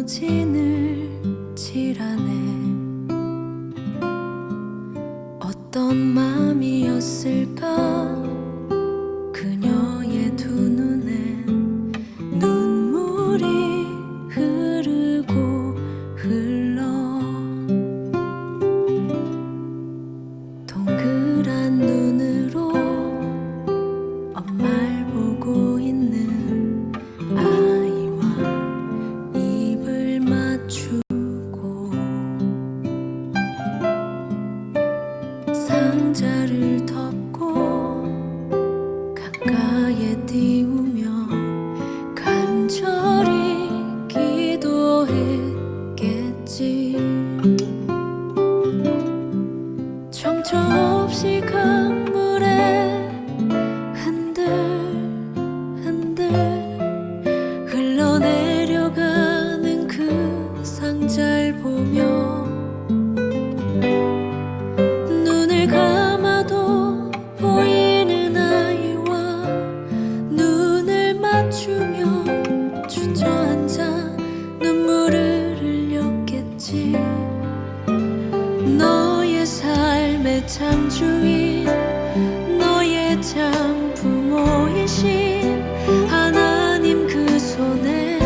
사진을 칠하네. 어떤 맘이었을까. 그녀의 두 눈엔 눈물이 흐르고 흘러. 동그란 눈으로 엄마를 보고 있는 아이와 입을 맞추고 상자를 덮고 가까이에 띄우며 간절히 기도했겠지. 정처 없이 강물에 흔들흔들 흘러내려가는 그 상자를 보며 눈을 감아도 보이는 아이와 눈을 맞추며 주저앉아 눈물을 흘렸겠지. 너의 삶의 참 주인, 너의 참 부모이신 하나님 그 손에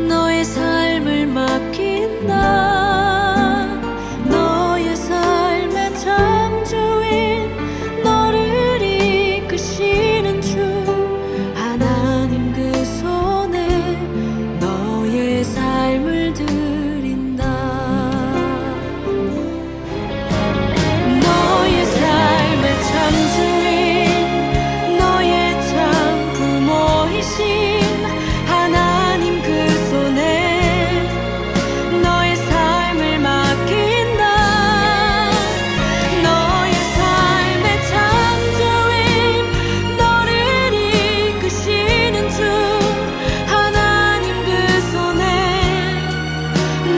너의 삶을 맡긴다. 너의 삶의 참 주인, 너를 이끄시는 주 하나님 그 손에 너의 삶을 드린다. 너의 삶의 참 주인, 너의 참 부모이신 하나님 그 손에 너의 삶을 맡긴다. 너의 삶의 참 주인, 너를 이끄시는 주 하나님 그 손에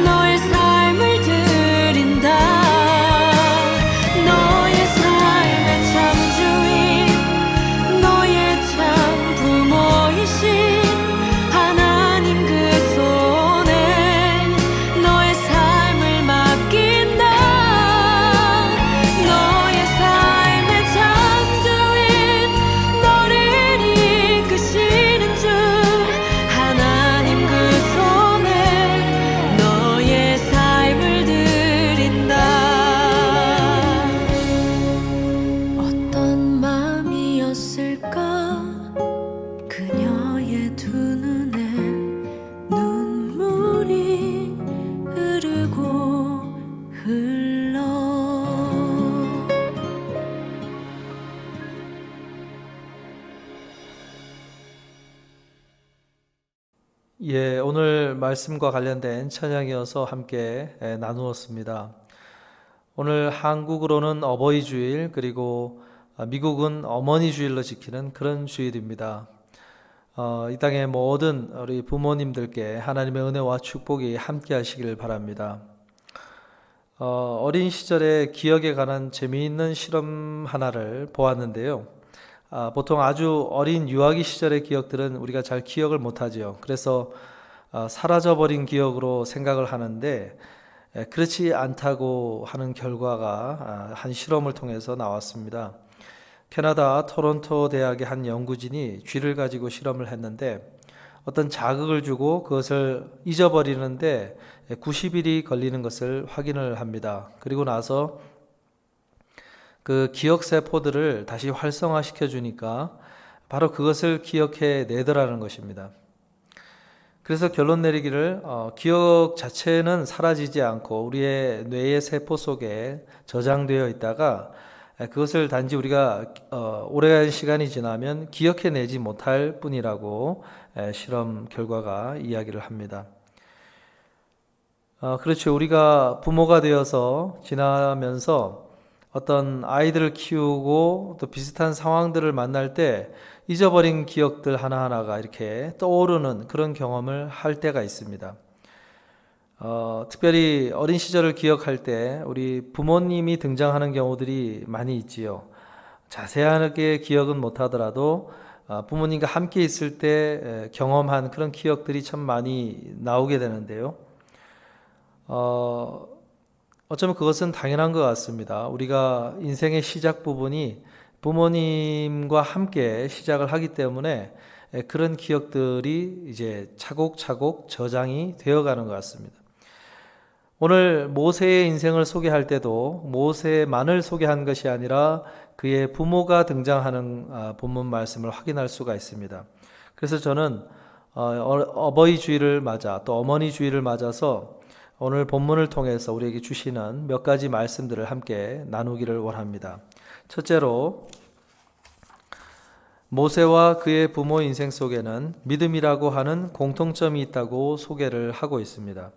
너의 삶을 드린다. 너의 삶의 참 주인, 너의 참 부모이신 하나님 그 손에 너의 삶을 맡긴다. 너의 삶의 참 주인, 너를 이끄시는 주 하나님 그 손에 너의 삶을 드린다. 어떤 맘이었을까. 그녀의 두 눈엔 눈물이 흐르고 흘러. 예, 오늘 말씀과 관련된 찬양이어서 함께 나누었습니다. 오늘 한국으로는 어버이 주일, 그리고 미국은 어머니 주일로 지키는 그런 주일입니다. 이 땅의 모든 우리 부모님들께 하나님의 은혜와 축복이 함께 하시길 바랍니다. 어린 시절의 기억에 관한 재미있는 실험 하나를 보았는데요. 보통 아주 어린 유아기 시절의 기억들은 우리가 잘 기억을 못하죠. 그래서 사라져버린 기억으로 생각을 하는데 그렇지 않다고 하는 결과가 한 실험을 통해서 나왔습니다. 캐나다 토론토 대학의 한 연구진이 쥐를 가지고 실험을 했는데 어떤 자극을 주고 그것을 잊어버리는데 90일이 걸리는 것을 확인을 합니다. 그리고 나서 그 기억세포들을 다시 활성화시켜 주니까 바로 그것을 기억해 내더라는 것입니다. 그래서 결론 내리기를 기억 자체는 사라지지 않고 우리의 뇌의 세포 속에 저장되어 있다가 그것을 단지 우리가 오랜 시간이 지나면 기억해내지 못할 뿐이라고 실험 결과가 이야기를 합니다. 그렇죠. 우리가 부모가 되어서 지나면서 어떤 아이들을 키우고 또 비슷한 상황들을 만날 때 잊어버린 기억들 하나하나가 이렇게 떠오르는 그런 경험을 할 때가 있습니다. 특별히 어린 시절을 기억할 때 우리 부모님이 등장하는 경우들이 많이 있지요. 자세하게 기억은 못하더라도 부모님과 함께 있을 때 경험한 그런 기억들이 참 많이 나오게 되는데요. 어쩌면 그것은 당연한 것 같습니다. 우리가 인생의 시작 부분이 부모님과 함께 시작을 하기 때문에 그런 기억들이 이제 차곡차곡 저장이 되어가는 것 같습니다. 오늘 모세의 인생을 소개할 때도 모세만을 소개한 것이 아니라 그의 부모가 등장하는 본문 말씀을 확인할 수가 있습니다. 그래서 저는 어버이 주일을 맞아 또 어머니 주일을 맞아서 오늘 본문을 통해서 우리에게 주시는 몇 가지 말씀들을 함께 나누기를 원합니다. 첫째로 모세와 그의 부모 인생 속에는 믿음이라고 하는 공통점이 있다고 소개를 하고 있습니다.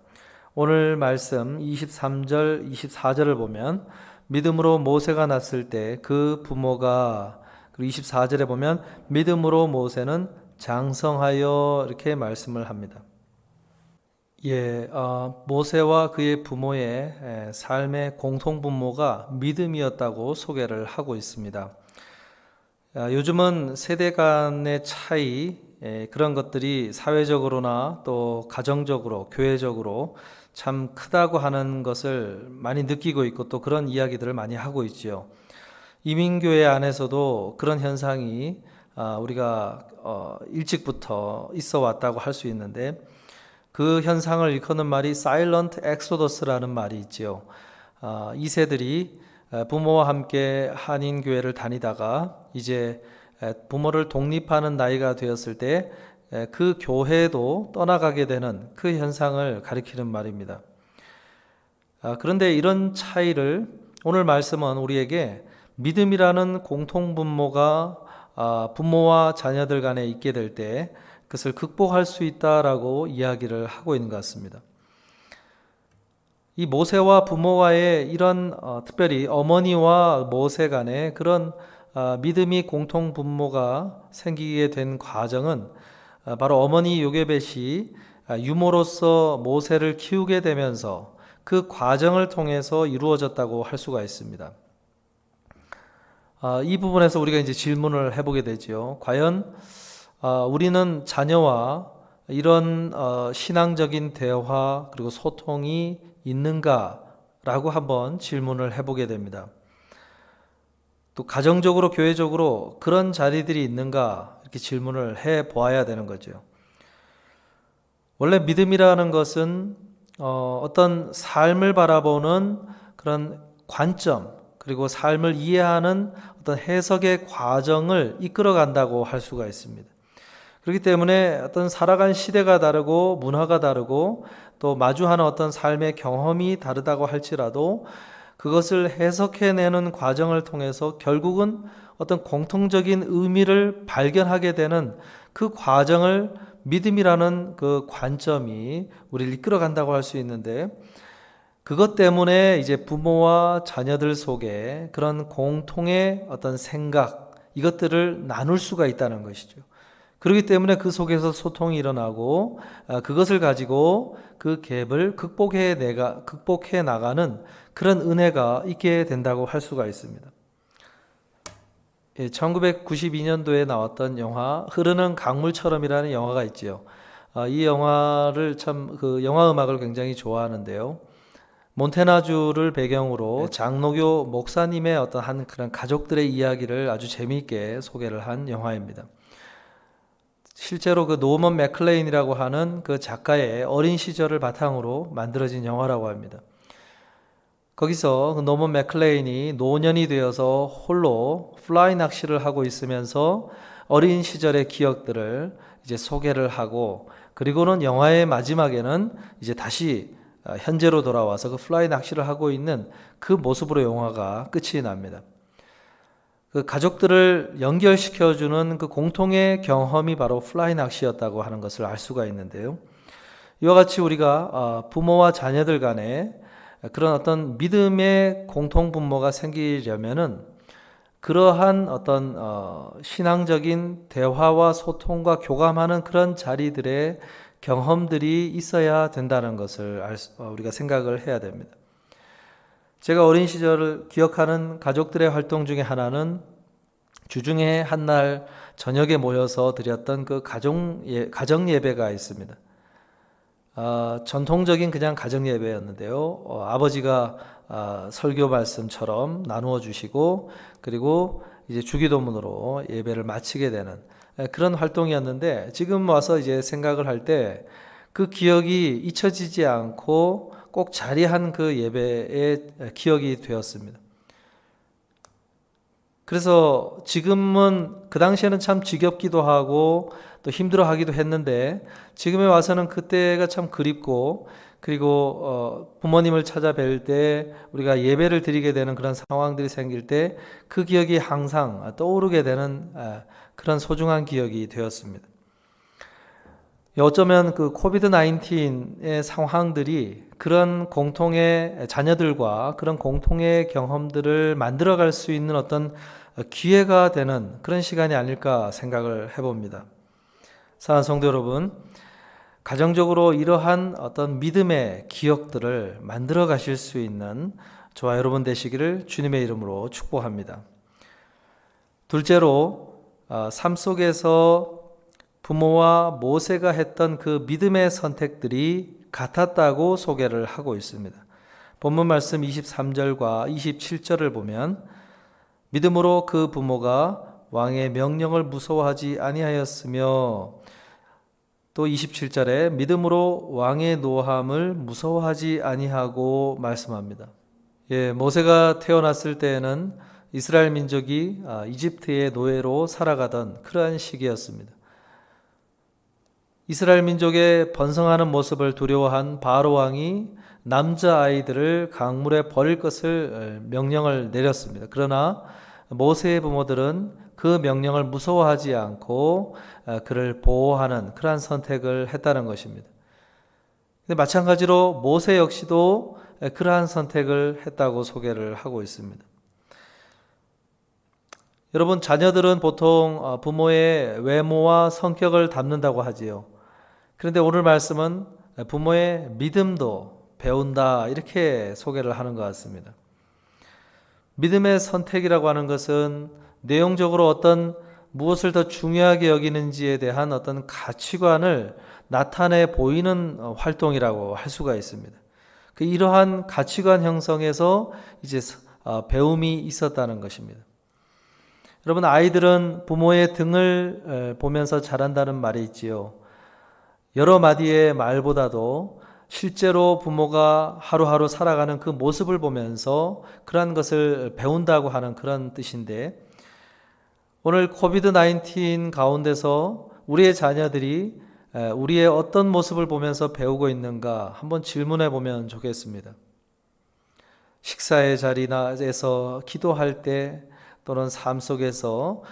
오늘 말씀 23절, 24절을 보면 믿음으로 모세가 났을 때 그 부모가, 그리고 24절에 보면 믿음으로 모세는 장성하여 이렇게 말씀을 합니다. 모세와 그의 부모의 삶의 공통분모가 믿음이었다고 소개를 하고 있습니다. 요즘은 세대 간의 차이, 그런 것들이 사회적으로나 또 가정적으로, 교회적으로 참 크다고 하는 것을 많이 느끼고 있고 또 그런 이야기들을 많이 하고 있지요. 이민교회 안에서도 그런 현상이 우리가 일찍부터 있어 왔다고 할 수 있는데 그 현상을 일컫는 말이 사일런트 엑소더스라는 말이 있지요. 2세들이 부모와 함께 한인교회를 다니다가 이제 부모를 독립하는 나이가 되었을 때 그 교회도 떠나가게 되는 그 현상을 가리키는 말입니다. 그런데 이런 차이를 오늘 말씀은 우리에게 믿음이라는 공통분모가 부모와 자녀들 간에 있게 될 때 그것을 극복할 수 있다라고 이야기를 하고 있는 것 같습니다. 이 모세와 부모와의 이런 특별히 어머니와 모세 간의 그런 믿음이 공통 분모가 생기게 된 과정은 바로 어머니 요게벳이 유모로서 모세를 키우게 되면서 그 과정을 통해서 이루어졌다고 할 수가 있습니다. 이 부분에서 우리가 이제 질문을 해보게 되죠. 과연 우리는 자녀와 이런 신앙적인 대화 그리고 소통이 있는가라고 한번 질문을 해보게 됩니다. 또 가정적으로 교회적으로 그런 자리들이 있는가 이렇게 질문을 해 보아야 되는 거죠. 원래 믿음이라는 것은 어떤 삶을 바라보는 그런 관점 그리고 삶을 이해하는 어떤 해석의 과정을 이끌어 간다고 할 수가 있습니다. 그렇기 때문에 어떤 살아간 시대가 다르고 문화가 다르고 또 마주하는 어떤 삶의 경험이 다르다고 할지라도 그것을 해석해내는 과정을 통해서 결국은 어떤 공통적인 의미를 발견하게 되는 그 과정을 믿음이라는 그 관점이 우리를 이끌어 간다고 할 수 있는데 그것 때문에 이제 부모와 자녀들 속에 그런 공통의 어떤 생각 이것들을 나눌 수가 있다는 것이죠. 그렇기 때문에 그 속에서 소통이 일어나고 그것을 가지고 그 갭을 극복해 나가는 그런 은혜가 있게 된다고 할 수가 있습니다. 1992년도에 나왔던 영화 흐르는 강물처럼이라는 영화가 있지요. 이 영화를 참 그 영화 음악을 굉장히 좋아하는데요. 몬태나주를 배경으로 장로교 목사님의 어떤 한 그런 가족들의 이야기를 아주 재미있게 소개를 한 영화입니다. 실제로 그 노먼 맥클레인이라고 하는 그 작가의 어린 시절을 바탕으로 만들어진 영화라고 합니다. 거기서 그 노먼 맥클레인이 노년이 되어서 홀로 플라이 낚시를 하고 있으면서 어린 시절의 기억들을 이제 소개를 하고 그리고는 영화의 마지막에는 이제 다시 현재로 돌아와서 그 플라이 낚시를 하고 있는 그 모습으로 영화가 끝이 납니다. 그 가족들을 연결시켜주는 그 공통의 경험이 바로 플라이 낚시였다고 하는 것을 알 수가 있는데요. 이와 같이 우리가 부모와 자녀들 간에 그런 어떤 믿음의 공통분모가 생기려면은 그러한 어떤 신앙적인 대화와 소통과 교감하는 그런 자리들의 경험들이 있어야 된다는 것을 우리가 생각을 해야 됩니다. 제가 어린 시절을 기억하는 가족들의 활동 중에 하나는 주중에 한 날 저녁에 모여서 드렸던 그 가정 예배가 있습니다. 전통적인 그냥 가정 예배였는데요. 아버지가 설교 말씀처럼 나누어 주시고 그리고 이제 주기도문으로 예배를 마치게 되는 그런 활동이었는데, 지금 와서 이제 생각을 할 때 그 기억이 잊혀지지 않고 꼭 자리한 그 예배의 기억이 되었습니다. 그래서 지금은 그 당시에는 참 지겹기도 하고 또 힘들어하기도 했는데, 지금에 와서는 그때가 참 그립고, 그리고 부모님을 찾아뵐 때 우리가 예배를 드리게 되는 그런 상황들이 생길 때 그 기억이 항상 떠오르게 되는 그런 소중한 기억이 되었습니다. 어쩌면 그 코비드-19의 상황들이 그런 공통의 자녀들과 그런 공통의 경험들을 만들어갈 수 있는 어떤 기회가 되는 그런 시간이 아닐까 생각을 해봅니다. 사랑하는 성도 여러분, 가정적으로 이러한 어떤 믿음의 기억들을 만들어 가실 수 있는 저와 여러분 되시기를 주님의 이름으로 축복합니다. 둘째로, 삶 속에서 부모와 모세가 했던 그 믿음의 선택들이 같았다고 소개를 하고 있습니다. 본문 말씀 23절과 27절을 보면, 믿음으로 그 부모가 왕의 명령을 무서워하지 아니하였으며, 또 27절에 믿음으로 왕의 노함을 무서워하지 아니하고 말씀합니다. 모세가 태어났을 때에는 이스라엘 민족이 이집트의 노예로 살아가던 그러한 시기였습니다. 이스라엘 민족의 번성하는 모습을 두려워한 바로 왕이 남자아이들을 강물에 버릴 것을 명령을 내렸습니다. 그러나 모세의 부모들은 그 명령을 무서워하지 않고 그를 보호하는 그러한 선택을 했다는 것입니다. 근데 마찬가지로 모세 역시도 그러한 선택을 했다고 소개를 하고 있습니다. 여러분, 자녀들은 보통 부모의 외모와 성격을 닮는다고 하지요. 그런데 오늘 말씀은 부모의 믿음도 배운다, 이렇게 소개를 하는 것 같습니다. 믿음의 선택이라고 하는 것은 내용적으로 어떤 무엇을 더 중요하게 여기는지에 대한 어떤 가치관을 나타내 보이는 활동이라고 할 수가 있습니다. 이러한 가치관 형성에서 이제 배움이 있었다는 것입니다. 여러분, 아이들은 부모의 등을 보면서 자란다는 말이 있지요. 여러 마디의 말보다도 실제로 부모가 하루하루 살아가는 그 모습을 보면서 그러한 것을 배운다고 하는 그런 뜻인데, 오늘 코비드-19 가운데서 우리의 자녀들이 우리의 어떤 모습을 보면서 배우고 있는가 한번 질문해 보면 좋겠습니다. 식사의 자리에서 기도할 때 또는 삶 속에서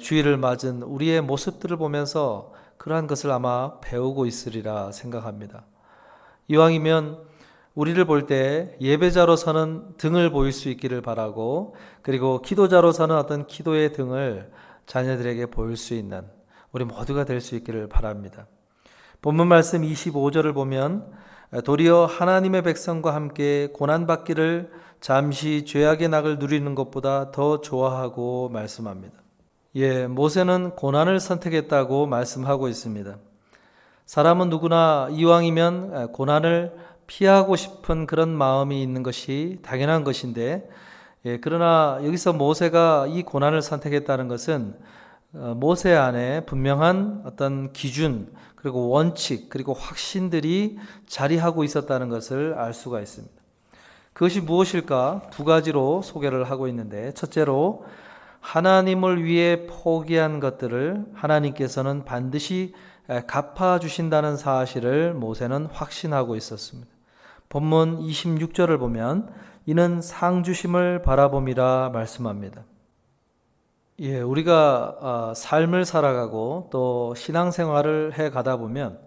주의를 맞은 우리의 모습들을 보면서 그러한 것을 아마 배우고 있으리라 생각합니다. 이왕이면 우리를 볼 때 예배자로서는 등을 보일 수 있기를 바라고, 그리고 기도자로서는 어떤 기도의 등을 자녀들에게 보일 수 있는 우리 모두가 될 수 있기를 바랍니다. 본문 말씀 25절을 보면, 도리어 하나님의 백성과 함께 고난받기를 잠시 죄악의 낙을 누리는 것보다 더 좋아하고 말씀합니다. 모세는 고난을 선택했다고 말씀하고 있습니다. 사람은 누구나 이왕이면 고난을 피하고 싶은 그런 마음이 있는 것이 당연한 것인데, 그러나 여기서 모세가 이 고난을 선택했다는 것은 모세 안에 분명한 어떤 기준, 그리고 원칙, 그리고 확신들이 자리하고 있었다는 것을 알 수가 있습니다. 그것이 무엇일까? 두 가지로 소개를 하고 있는데, 첫째로 하나님을 위해 포기한 것들을 하나님께서는 반드시 갚아주신다는 사실을 모세는 확신하고 있었습니다. 본문 26절을 보면 이는 상주심을 바라봄이라 말씀합니다. 우리가 삶을 살아가고 또 신앙생활을 해가다 보면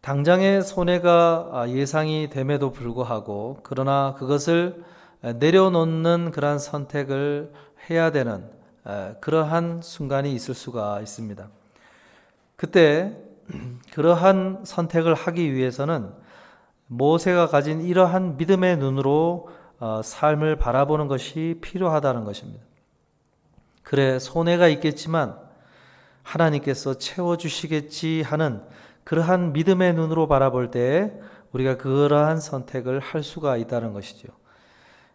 당장의 손해가 예상이 됨에도 불구하고, 그러나 그것을 내려놓는 그러한 선택을 해야 되는 그러한 순간이 있을 수가 있습니다. 그때 그러한 선택을 하기 위해서는 모세가 가진 이러한 믿음의 눈으로 삶을 바라보는 것이 필요하다는 것입니다. 그래, 손해가 있겠지만 하나님께서 채워주시겠지 하는 그러한 믿음의 눈으로 바라볼 때 우리가 그러한 선택을 할 수가 있다는 것이죠.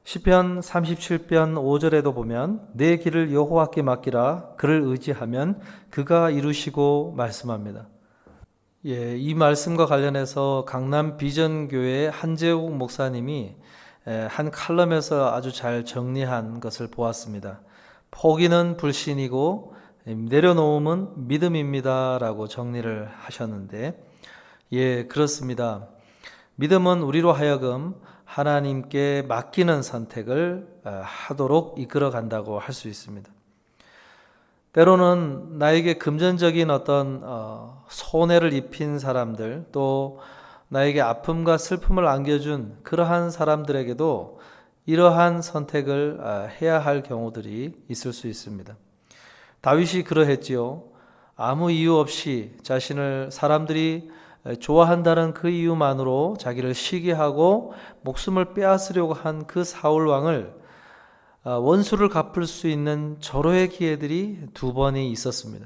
시편 37편 5절에도 보면 내 길을 여호와께 맡기라 그를 의지하면 그가 이루시고 말씀합니다. 이 말씀과 관련해서 강남 비전교회 한재욱 목사님이 한 칼럼에서 아주 잘 정리한 것을 보았습니다. 포기는 불신이고 내려놓음은 믿음입니다 라고 정리를 하셨는데, 그렇습니다. 믿음은 우리로 하여금 하나님께 맡기는 선택을 하도록 이끌어 간다고 할 수 있습니다. 때로는 나에게 금전적인 어떤 손해를 입힌 사람들, 또 나에게 아픔과 슬픔을 안겨준 그러한 사람들에게도 이러한 선택을 해야 할 경우들이 있을 수 있습니다. 다윗이 그러했지요. 아무 이유 없이 자신을 사람들이 좋아한다는 그 이유만으로 자기를 시기하고 목숨을 빼앗으려고 한 그 사울 왕을 원수를 갚을 수 있는 절호의 기회들이 2번이 있었습니다.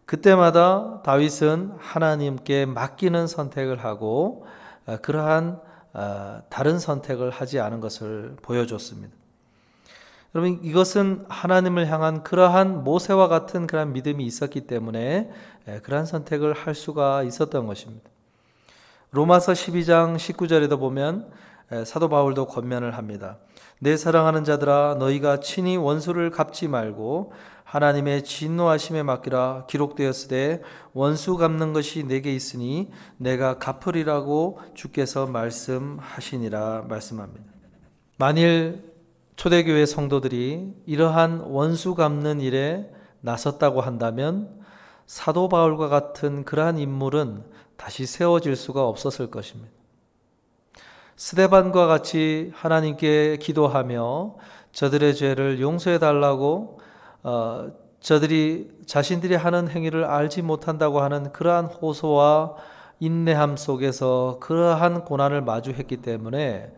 그때마다 다윗은 하나님께 맡기는 선택을 하고 그러한 다른 선택을 하지 않은 것을 보여줬습니다. 여러분, 이것은 하나님을 향한 그러한 모세와 같은 그러한 믿음이 있었기 때문에 그러한 선택을 할 수가 있었던 것입니다. 로마서 12장 19절에도 보면 사도 바울도 권면을 합니다. 내 사랑하는 자들아, 너희가 친히 원수를 갚지 말고 하나님의 진노하심에 맡기라. 기록되었으되 원수 갚는 것이 내게 있으니 내가 갚으리라고 주께서 말씀하시니라 말씀합니다. 만일 초대교회 성도들이 이러한 원수 갚는 일에 나섰다고 한다면 사도 바울과 같은 그러한 인물은 다시 세워질 수가 없었을 것입니다. 스데반과 같이 하나님께 기도하며 저들의 죄를 용서해 달라고 저들이 자신들이 하는 행위를 알지 못한다고 하는 그러한 호소와 인내함 속에서 그러한 고난을 마주했기 때문에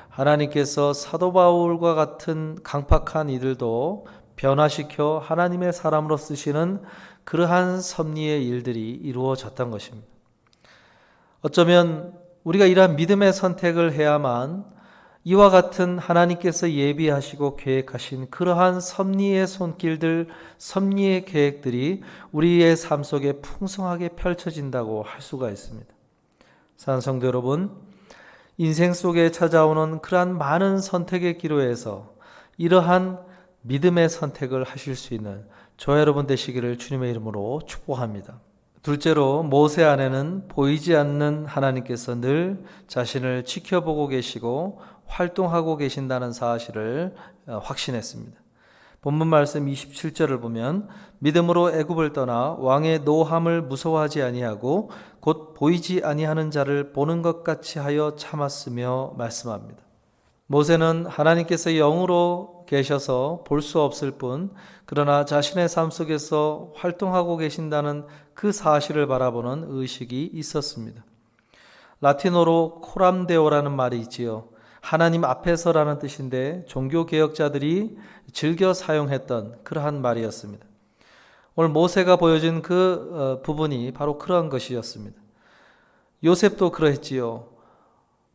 하나님께서 사도 바울과 같은 강팍한 이들도 변화시켜 하나님의 사람으로 쓰시는 그러한 섭리의 일들이 이루어졌던 것입니다. 어쩌면 우리가 이러한 믿음의 선택을 해야만 이와 같은 하나님께서 예비하시고 계획하신 그러한 섭리의 손길들, 섭리의 계획들이 우리의 삶 속에 풍성하게 펼쳐진다고 할 수가 있습니다. 사랑하는 성도 여러분, 인생 속에 찾아오는 그러한 많은 선택의 기로에서 이러한 믿음의 선택을 하실 수 있는 저와 여러분 되시기를 주님의 이름으로 축복합니다. 둘째로, 모세 안에는 보이지 않는 하나님께서 늘 자신을 지켜보고 계시고 활동하고 계신다는 사실을 확신했습니다. 본문 말씀 27절을 보면 믿음으로 애굽을 떠나 왕의 노함을 무서워하지 아니하고 곧 보이지 아니하는 자를 보는 것 같이 하여 참았으며 말씀합니다. 모세는 하나님께서 영으로 계셔서 볼 수 없을 뿐 그러나 자신의 삶 속에서 활동하고 계신다는 그 사실을 바라보는 의식이 있었습니다. 라틴어로 코람데오라는 말이 있지요. 하나님 앞에서라는 뜻인데 종교개혁자들이 즐겨 사용했던 그러한 말이었습니다. 오늘 모세가 보여준 그 부분이 바로 그런 것이었습니다. 요셉도 그러했지요.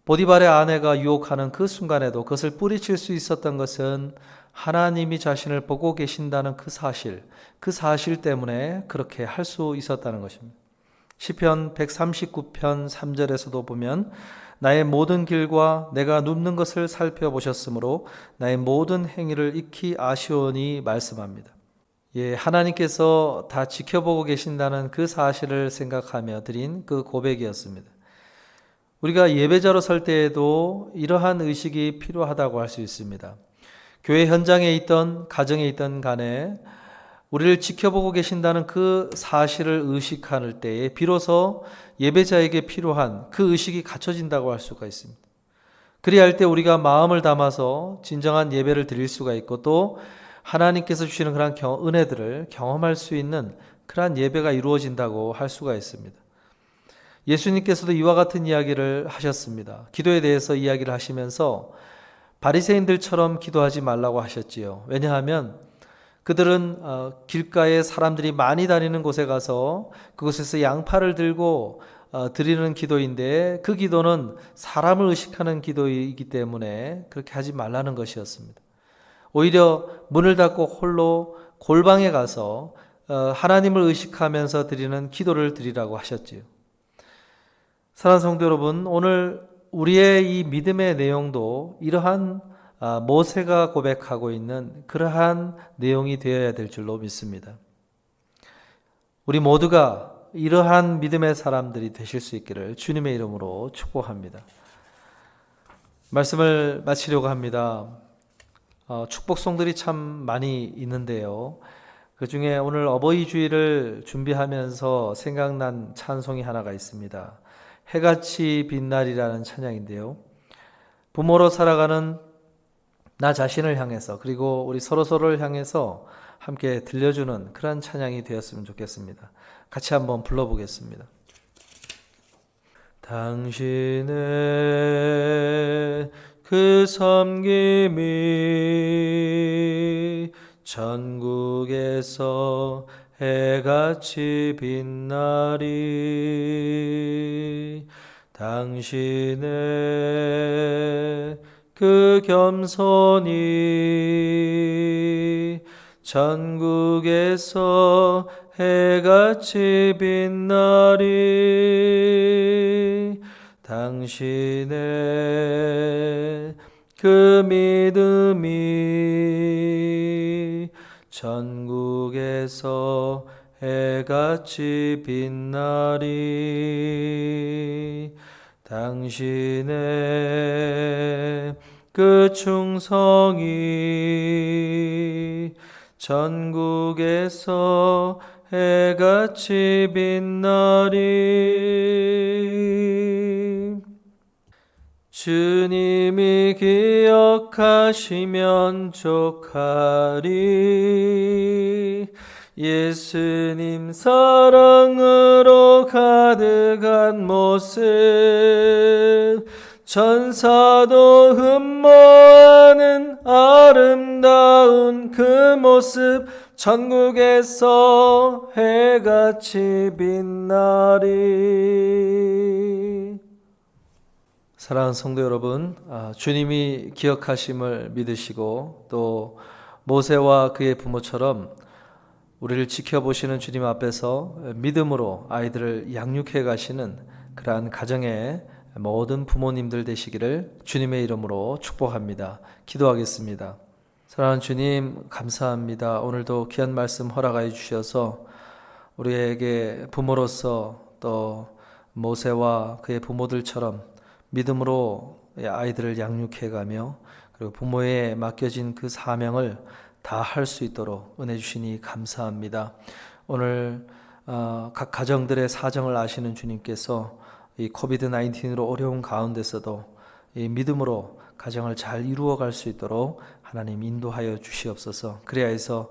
보디발의 아내가 유혹하는 그 순간에도 그것을 뿌리칠 수 있었던 것은 하나님이 자신을 보고 계신다는 그 사실 때문에 그렇게 할 수 있었다는 것입니다. 시편 139편 3절에서도 보면 나의 모든 길과 내가 눕는 것을 살펴보셨으므로 나의 모든 행위를 익히 아시오니 말씀합니다. 하나님께서 다 지켜보고 계신다는 그 사실을 생각하며 드린 그 고백이었습니다. 우리가 예배자로 설 때에도 이러한 의식이 필요하다고 할 수 있습니다. 교회 현장에 있던 가정에 있던 간에 우리를 지켜보고 계신다는 그 사실을 의식할 때에 비로소 예배자에게 필요한 그 의식이 갖춰진다고 할 수가 있습니다. 그리할 때 우리가 마음을 담아서 진정한 예배를 드릴 수가 있고 또 하나님께서 주시는 그런 은혜들을 경험할 수 있는 그러한 예배가 이루어진다고 할 수가 있습니다. 예수님께서도 이와 같은 이야기를 하셨습니다. 기도에 대해서 이야기를 하시면서 바리새인들처럼 기도하지 말라고 하셨지요. 왜냐하면 그들은 길가에 사람들이 많이 다니는 곳에 가서 그곳에서 양파를 들고 드리는 기도인데, 그 기도는 사람을 의식하는 기도이기 때문에 그렇게 하지 말라는 것이었습니다. 오히려 문을 닫고 홀로 골방에 가서 하나님을 의식하면서 드리는 기도를 드리라고 하셨지요. 사랑하는 성도 여러분, 오늘 우리의 이 믿음의 내용도 이러한 모세가 고백하고 있는 그러한 내용이 되어야 될 줄로 믿습니다. 우리 모두가 이러한 믿음의 사람들이 되실 수 있기를 주님의 이름으로 축복합니다. 말씀을 마치려고 합니다. 축복송들이 참 많이 있는데요. 그 중에 오늘 어버이 주일을 준비하면서 생각난 찬송이 하나가 있습니다. 해같이 빛날이라는 찬양인데요. 부모로 살아가는 나 자신을 향해서, 그리고 우리 서로서로를 향해서 함께 들려주는 그런 찬양이 되었으면 좋겠습니다. 같이 한번 불러보겠습니다. 당신의 그 섬김이 전국에서 해같이 빛나리. 당신의 그 겸손이 전국에서 해같이 빛나리. 당신의 그 믿음이 전국에서 해같이 빛나리. 당신의 그 충성이 전국에서 해같이 빛나리. 주님이 기억하시면 족하리. 예수님 사랑으로 가득한 모습, 천사도 흠모하는 아름다운 그 모습, 전국에서 해같이 빛나리. 사랑하는 성도 여러분, 주님이 기억하심을 믿으시고 또 모세와 그의 부모처럼 우리를 지켜보시는 주님 앞에서 믿음으로 아이들을 양육해 가시는 그러한 가정의 모든 부모님들 되시기를 주님의 이름으로 축복합니다. 기도하겠습니다. 사랑하는 주님, 감사합니다. 오늘도 귀한 말씀 허락하여 주셔서 우리에게 부모로서 또 모세와 그의 부모들처럼 믿음으로 아이들을 양육해 가며 그리고 부모에 맡겨진 그 사명을 다 할 수 있도록 은혜 주시니 감사합니다. 오늘 각 가정들의 사정을 아시는 주님께서 이 코비드-19으로 어려운 가운데서도 이 믿음으로 가정을 잘 이루어갈 수 있도록 하나님 인도하여 주시옵소서. 그래야 해서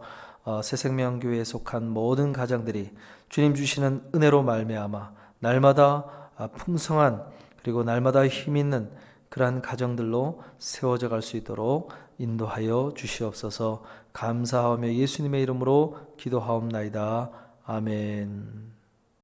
새생명교회에 속한 모든 가정들이 주님 주시는 은혜로 말미암아 날마다 풍성한 그리고 날마다 힘있는 그러한 가정들로 세워져 갈 수 있도록 인도하여 주시옵소서. 감사하며 예수님의 이름으로 기도하옵나이다. 아멘.